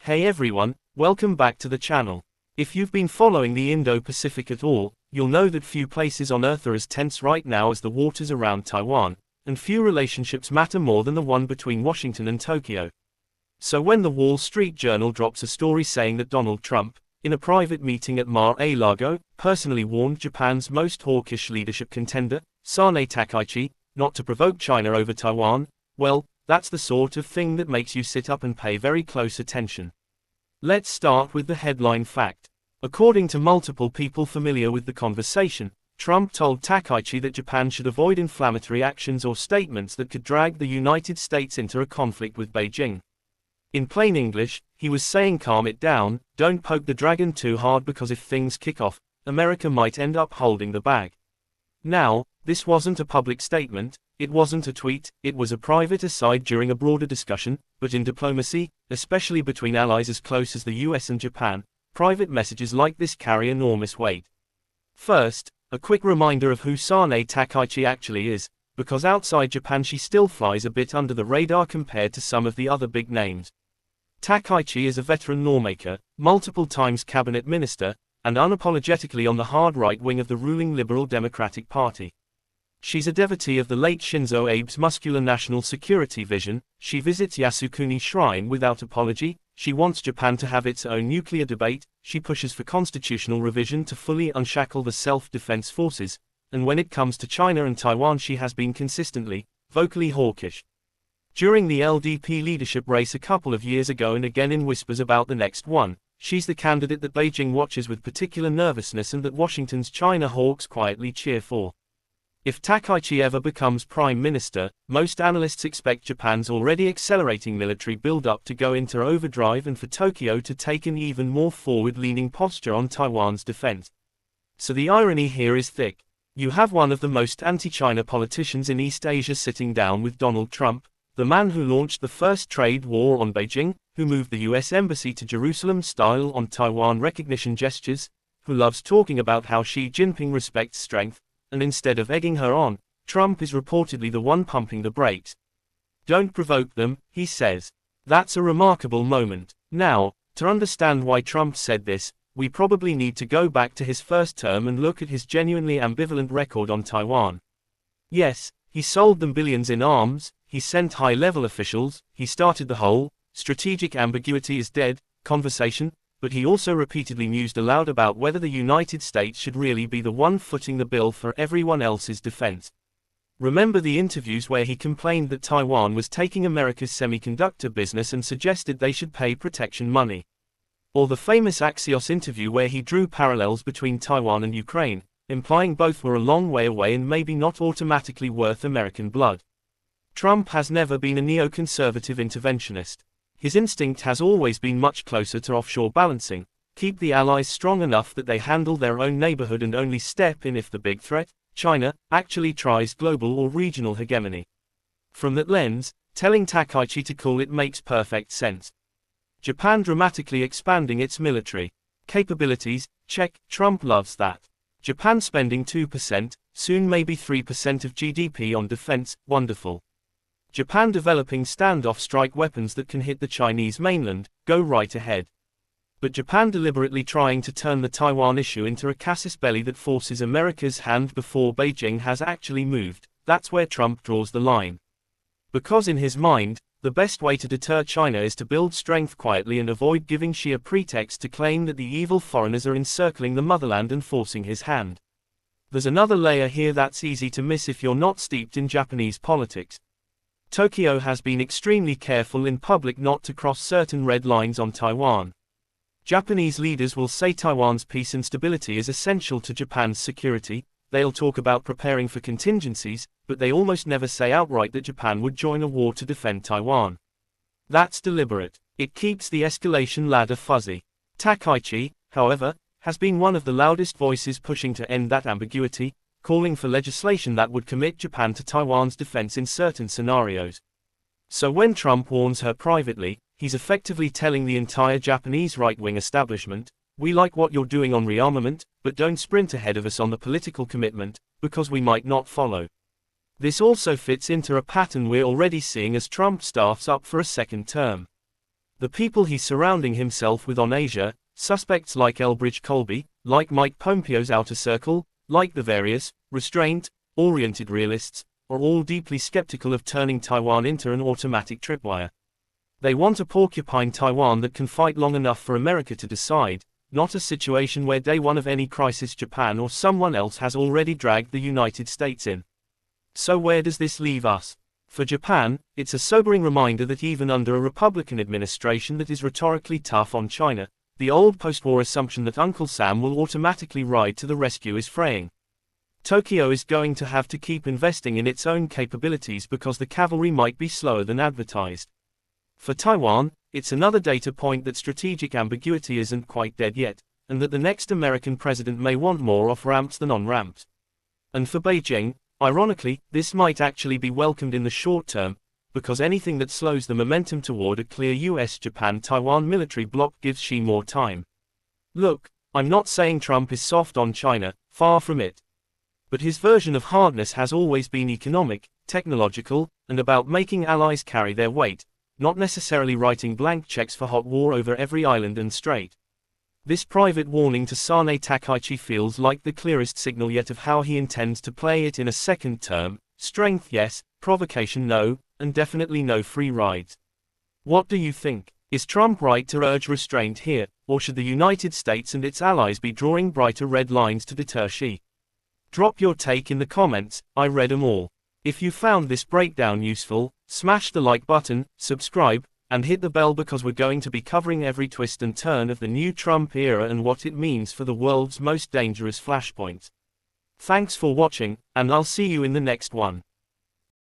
Hey everyone, welcome back to the channel. If you've been following the Indo-Pacific at all, you'll know that few places on Earth are as tense right now as the waters around Taiwan, and few relationships matter more than the one between Washington and Tokyo. So when the Wall Street Journal drops a story saying that Donald Trump, in a private meeting at Mar-a-Lago, personally warned Japan's most hawkish leadership contender, Sanae Takaichi, not to provoke China over Taiwan, well, that's the sort of thing that makes you sit up and pay very close attention. Let's start with the headline fact. According to multiple people familiar with the conversation, Trump told Takaichi that Japan should avoid inflammatory actions or statements that could drag the United States into a conflict with Beijing. In plain English, he was saying calm it down, don't poke the dragon too hard because if things kick off, America might end up holding the bag. Now, this wasn't a public statement, it wasn't a tweet, it was a private aside during a broader discussion, but in diplomacy, especially between allies as close as the US and Japan, private messages like this carry enormous weight. First, a quick reminder of who Sanae Takaichi actually is, because outside Japan she still flies a bit under the radar compared to some of the other big names. Takaichi is a veteran lawmaker, multiple times cabinet minister, and unapologetically on the hard right wing of the ruling Liberal Democratic Party. She's a devotee of the late Shinzo Abe's muscular national security vision. She visits Yasukuni Shrine without apology, she wants Japan to have its own nuclear debate, she pushes for constitutional revision to fully unshackle the self-defense forces, and when it comes to China and Taiwan she has been consistently, vocally hawkish. During the LDP leadership race a couple of years ago and again in whispers about the next one, she's the candidate that Beijing watches with particular nervousness and that Washington's China hawks quietly cheer for. If Takaichi ever becomes prime minister, most analysts expect Japan's already accelerating military build-up to go into overdrive and for Tokyo to take an even more forward-leaning posture on Taiwan's defense. So the irony here is thick. You have one of the most anti-China politicians in East Asia sitting down with Donald Trump, the man who launched the first trade war on Beijing, who moved the US embassy to Jerusalem style on Taiwan recognition gestures, who loves talking about how Xi Jinping respects strength, and instead of egging her on, Trump is reportedly the one pumping the brakes. Don't provoke them, he says. That's a remarkable moment. Now, to understand why Trump said this, we probably need to go back to his first term and look at his genuinely ambivalent record on Taiwan. Yes, he sold them billions in arms, he sent high-level officials, he started the whole strategic ambiguity is dead conversation, but he also repeatedly mused aloud about whether the United States should really be the one footing the bill for everyone else's defense. Remember the interviews where he complained that Taiwan was taking America's semiconductor business and suggested they should pay protection money. Or the famous Axios interview where he drew parallels between Taiwan and Ukraine, implying both were a long way away and maybe not automatically worth American blood. Trump has never been a neoconservative interventionist. His instinct has always been much closer to offshore balancing, keep the allies strong enough that they handle their own neighborhood and only step in if the big threat, China, actually tries global or regional hegemony. From that lens, telling Takaichi to cool it makes perfect sense. Japan dramatically expanding its military capabilities, check, Trump loves that. Japan spending 2%, soon maybe 3% of GDP on defense, wonderful. Japan developing standoff strike weapons that can hit the Chinese mainland, go right ahead. But Japan deliberately trying to turn the Taiwan issue into a casus belli that forces America's hand before Beijing has actually moved, that's where Trump draws the line. Because in his mind, the best way to deter China is to build strength quietly and avoid giving Xi a pretext to claim that the evil foreigners are encircling the motherland and forcing his hand. There's another layer here that's easy to miss if you're not steeped in Japanese politics. Tokyo has been extremely careful in public not to cross certain red lines on Taiwan. Japanese leaders will say Taiwan's peace and stability is essential to Japan's security, they'll talk about preparing for contingencies, but they almost never say outright that Japan would join a war to defend Taiwan. That's deliberate. It keeps the escalation ladder fuzzy. Takaichi, however, has been one of the loudest voices pushing to end that ambiguity, calling for legislation that would commit Japan to Taiwan's defense in certain scenarios. So when Trump warns her privately, he's effectively telling the entire Japanese right-wing establishment, we like what you're doing on rearmament, but don't sprint ahead of us on the political commitment, because we might not follow. This also fits into a pattern we're already seeing as Trump staffs up for a second term. The people he's surrounding himself with on Asia, suspects like Elbridge Colby, like Mike Pompeo's outer circle, like the various, restraint-oriented realists, are all deeply skeptical of turning Taiwan into an automatic tripwire. They want a porcupine Taiwan that can fight long enough for America to decide, not a situation where day one of any crisis Japan or someone else has already dragged the United States in. So where does this leave us? For Japan, it's a sobering reminder that even under a Republican administration that is rhetorically tough on China, the old post-war assumption that Uncle Sam will automatically ride to the rescue is fraying. Tokyo is going to have to keep investing in its own capabilities because the cavalry might be slower than advertised. For Taiwan, it's another data point that strategic ambiguity isn't quite dead yet, and that the next American president may want more off-ramps than on-ramps. And for Beijing, ironically, this might actually be welcomed in the short term, because anything that slows the momentum toward a clear US-Japan-Taiwan military bloc gives Xi more time. Look, I'm not saying Trump is soft on China, far from it. But his version of hardness has always been economic, technological, and about making allies carry their weight, not necessarily writing blank checks for hot war over every island and strait. This private warning to Sanae Takaichi feels like the clearest signal yet of how he intends to play it in a second term: strength yes, provocation no, and definitely no free rides. What do you think? Is Trump right to urge restraint here, or should the United States and its allies be drawing brighter red lines to deter Xi? Drop your take in the comments, I read 'em all. If you found this breakdown useful, smash the like button, subscribe, and hit the bell because we're going to be covering every twist and turn of the new Trump era and what it means for the world's most dangerous flashpoints. Thanks for watching, and I'll see you in the next one.